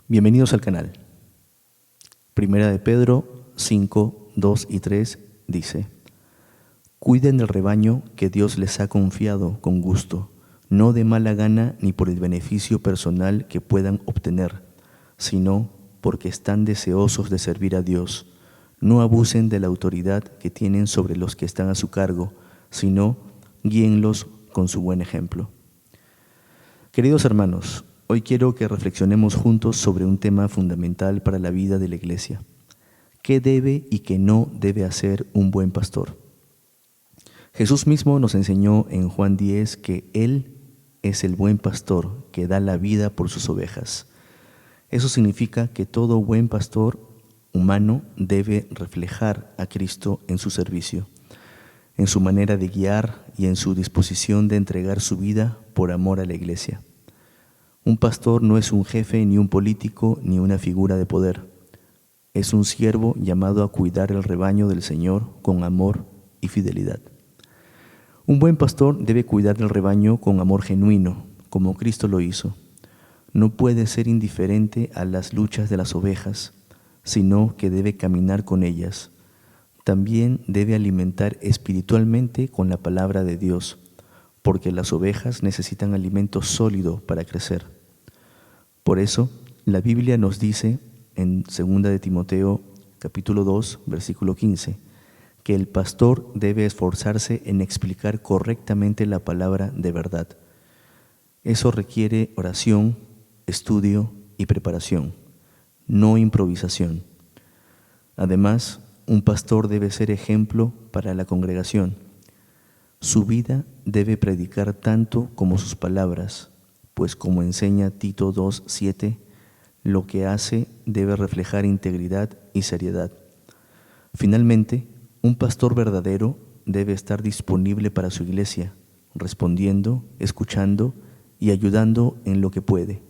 Bienvenidos al canal. Primera de Pedro 5, 2 y 3 dice: Cuiden del rebaño que Dios les ha confiado con gusto, no de mala gana ni por el beneficio personal que puedan obtener, sino porque están deseosos de servir a Dios. No abusen de la autoridad que tienen sobre los que están a su cargo, sino guíenlos con su buen ejemplo. Queridos hermanos, hoy quiero que reflexionemos juntos sobre un tema fundamental para la vida de la Iglesia. ¿Qué debe y qué no debe hacer un buen pastor? Jesús mismo nos enseñó en Juan 10 que Él es el buen pastor que da la vida por sus ovejas. Eso significa que todo buen pastor humano debe reflejar a Cristo en su servicio, en su manera de guiar y en su disposición de entregar su vida por amor a la Iglesia. Un pastor no es un jefe, ni un político, ni una figura de poder. Es un siervo llamado a cuidar el rebaño del Señor con amor y fidelidad. Un buen pastor debe cuidar del rebaño con amor genuino, como Cristo lo hizo. No puede ser indiferente a las luchas de las ovejas, sino que debe caminar con ellas. También debe alimentar espiritualmente con la palabra de Dios, porque las ovejas necesitan alimento sólido para crecer. Por eso, la Biblia nos dice en 2 de Timoteo, capítulo 2, versículo 15, que el pastor debe esforzarse en explicar correctamente la palabra de verdad. Eso requiere oración, estudio y preparación, no improvisación. Además, un pastor debe ser ejemplo para la congregación. Su vida debe predicar tanto como sus palabras, pues como enseña Tito 2:7, lo que hace debe reflejar integridad y seriedad. Finalmente, un pastor verdadero debe estar disponible para su iglesia, respondiendo, escuchando y ayudando en lo que puede.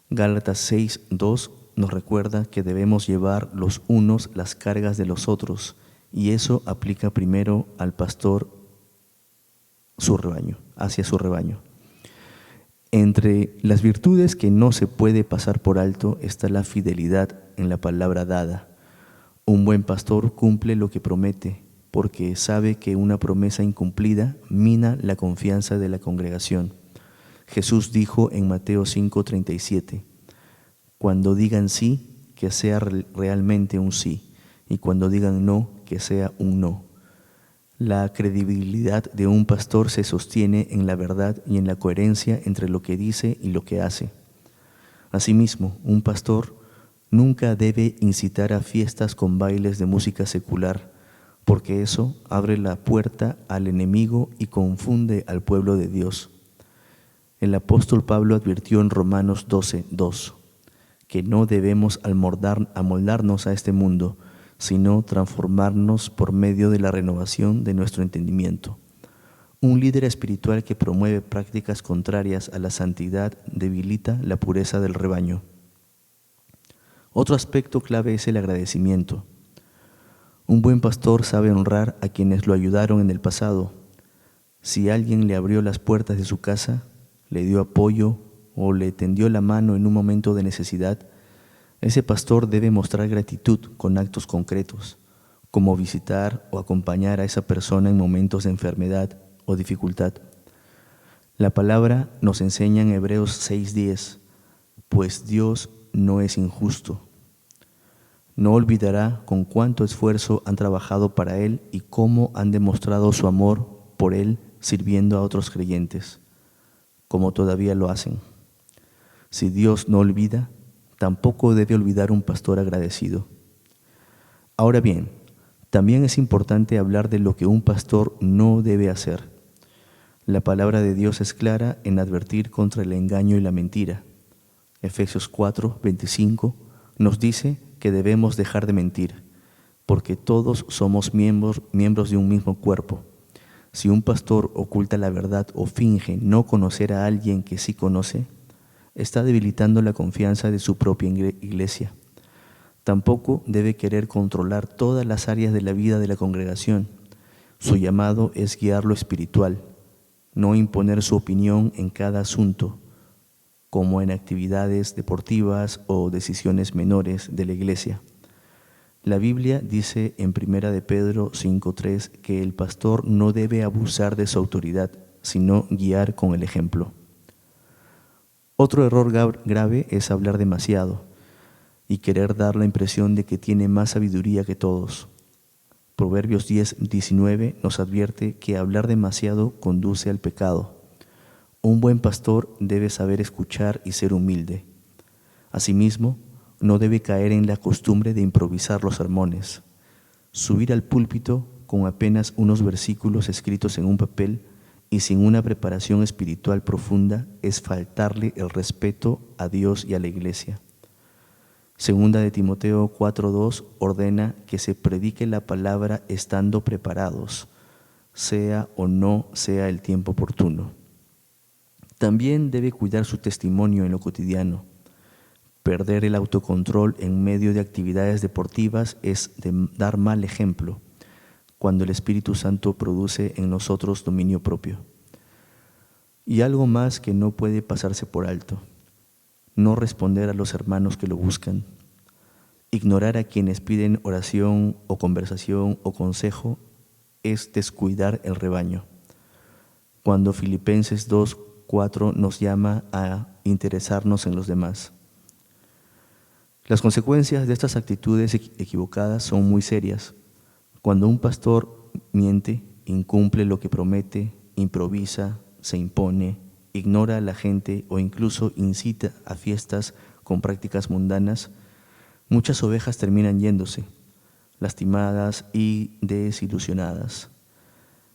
Gálatas 6:2 nos recuerda que debemos llevar los unos las cargas de los otros, y eso aplica primero al pastor hacia su rebaño. Entre las virtudes que no se puede pasar por alto está la fidelidad en la palabra dada. Un buen pastor cumple lo que promete, porque sabe que una promesa incumplida mina la confianza de la congregación. Jesús dijo en Mateo 5:37, cuando digan sí, que sea realmente un sí, y cuando digan no, que sea un no. La credibilidad de un pastor se sostiene en la verdad y en la coherencia entre lo que dice y lo que hace. Asimismo, un pastor nunca debe incitar a fiestas con bailes de música secular, porque eso abre la puerta al enemigo y confunde al pueblo de Dios. El apóstol Pablo advirtió en Romanos 12:2 que no debemos amoldarnos a este mundo, sino transformarnos por medio de la renovación de nuestro entendimiento. Un líder espiritual que promueve prácticas contrarias a la santidad debilita la pureza del rebaño. Otro aspecto clave es el agradecimiento. Un buen pastor sabe honrar a quienes lo ayudaron en el pasado. Si alguien le abrió las puertas de su casa, le dio apoyo o le tendió la mano en un momento de necesidad, ese pastor debe mostrar gratitud con actos concretos, como visitar o acompañar a esa persona en momentos de enfermedad o dificultad. La palabra nos enseña en Hebreos 6:10, pues Dios no es injusto. No olvidará con cuánto esfuerzo han trabajado para Él y cómo han demostrado su amor por Él sirviendo a otros creyentes, como todavía lo hacen. Si Dios no olvida, tampoco debe olvidar un pastor agradecido. Ahora bien, también es importante hablar de lo que un pastor no debe hacer. La palabra de Dios es clara en advertir contra el engaño y la mentira. Efesios 4:25 nos dice que debemos dejar de mentir, porque todos somos miembros de un mismo cuerpo. Si un pastor oculta la verdad o finge no conocer a alguien que sí conoce, está debilitando la confianza de su propia iglesia. Tampoco debe querer controlar todas las áreas de la vida de la congregación. Su llamado es guiar lo espiritual, no imponer su opinión en cada asunto. como en actividades deportivas o decisiones menores de la iglesia. La Biblia dice en 1 de Pedro 5:3 que el pastor no debe abusar de su autoridad, sino guiar con el ejemplo. Otro error grave es hablar demasiado y querer dar la impresión de que tiene más sabiduría que todos. Proverbios 10:19 nos advierte que hablar demasiado conduce al pecado. Un buen pastor debe saber escuchar y ser humilde. Asimismo, no debe caer en la costumbre de improvisar los sermones. Subir al púlpito con apenas unos versículos escritos en un papel y sin una preparación espiritual profunda es faltarle el respeto a Dios y a la iglesia. Segunda de Timoteo 4:2 ordena que se predique la palabra estando preparados, sea o no sea el tiempo oportuno. También debe cuidar su testimonio en lo cotidiano. Perder el autocontrol en medio de actividades deportivas es dar mal ejemplo, cuando el Espíritu Santo produce en nosotros dominio propio. Y algo más que no puede pasarse por alto: no responder a los hermanos que lo buscan. Ignorar a quienes piden oración o conversación o consejo es descuidar el rebaño. Cuando Filipenses 2:4 nos llama a interesarnos en los demás. Las consecuencias de estas actitudes equivocadas son muy serias. Cuando un pastor miente, incumple lo que promete, improvisa, se impone, ignora a la gente o incluso incita a fiestas con prácticas mundanas, muchas ovejas terminan yéndose, lastimadas y desilusionadas.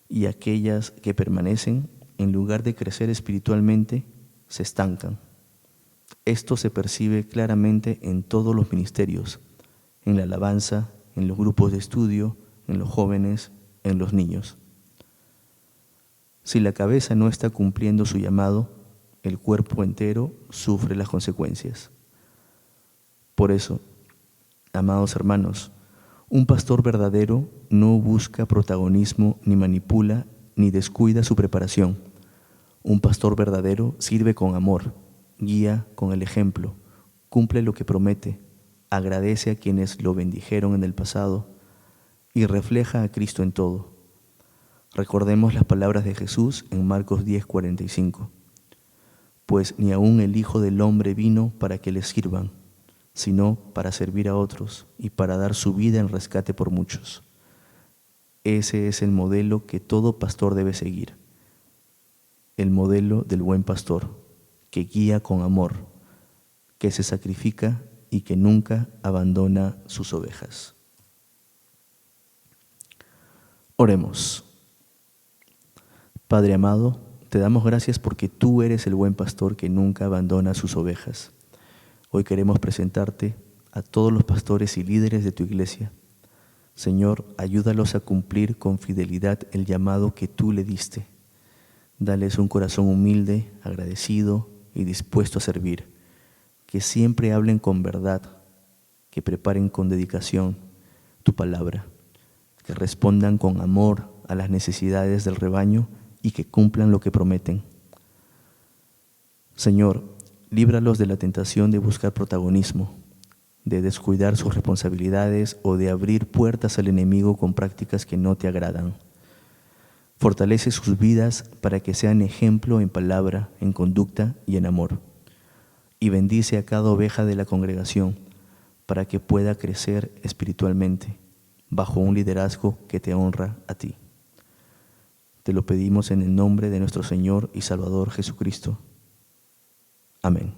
Y aquellas que permanecen, en lugar de crecer espiritualmente, se estancan. Esto se percibe claramente en todos los ministerios, en la alabanza, en los grupos de estudio, en los jóvenes, en los niños. Si la cabeza no está cumpliendo su llamado, el cuerpo entero sufre las consecuencias. Por eso, amados hermanos, un pastor verdadero no busca protagonismo, ni manipula, ni descuida su preparación. Un pastor verdadero sirve con amor, guía con el ejemplo, cumple lo que promete, agradece a quienes lo bendijeron en el pasado y refleja a Cristo en todo. Recordemos las palabras de Jesús en Marcos 10:45. Pues ni aun el Hijo del Hombre vino para que le sirvan, sino para servir a otros y para dar su vida en rescate por muchos. Ese es el modelo que todo pastor debe seguir, el modelo del buen pastor, que guía con amor, que se sacrifica y que nunca abandona sus ovejas. Oremos. Padre amado, te damos gracias porque tú eres el buen pastor que nunca abandona sus ovejas. Hoy queremos presentarte a todos los pastores y líderes de tu iglesia. Señor, ayúdalos a cumplir con fidelidad el llamado que tú le diste. Dales un corazón humilde, agradecido y dispuesto a servir. Que siempre hablen con verdad, que preparen con dedicación tu palabra, que respondan con amor a las necesidades del rebaño y que cumplan lo que prometen. Señor, líbralos de la tentación de buscar protagonismo, de descuidar sus responsabilidades o de abrir puertas al enemigo con prácticas que no te agradan. Fortalece sus vidas para que sean ejemplo en palabra, en conducta y en amor. Y bendice a cada oveja de la congregación para que pueda crecer espiritualmente bajo un liderazgo que te honra a ti. Te lo pedimos en el nombre de nuestro Señor y Salvador Jesucristo. Amén.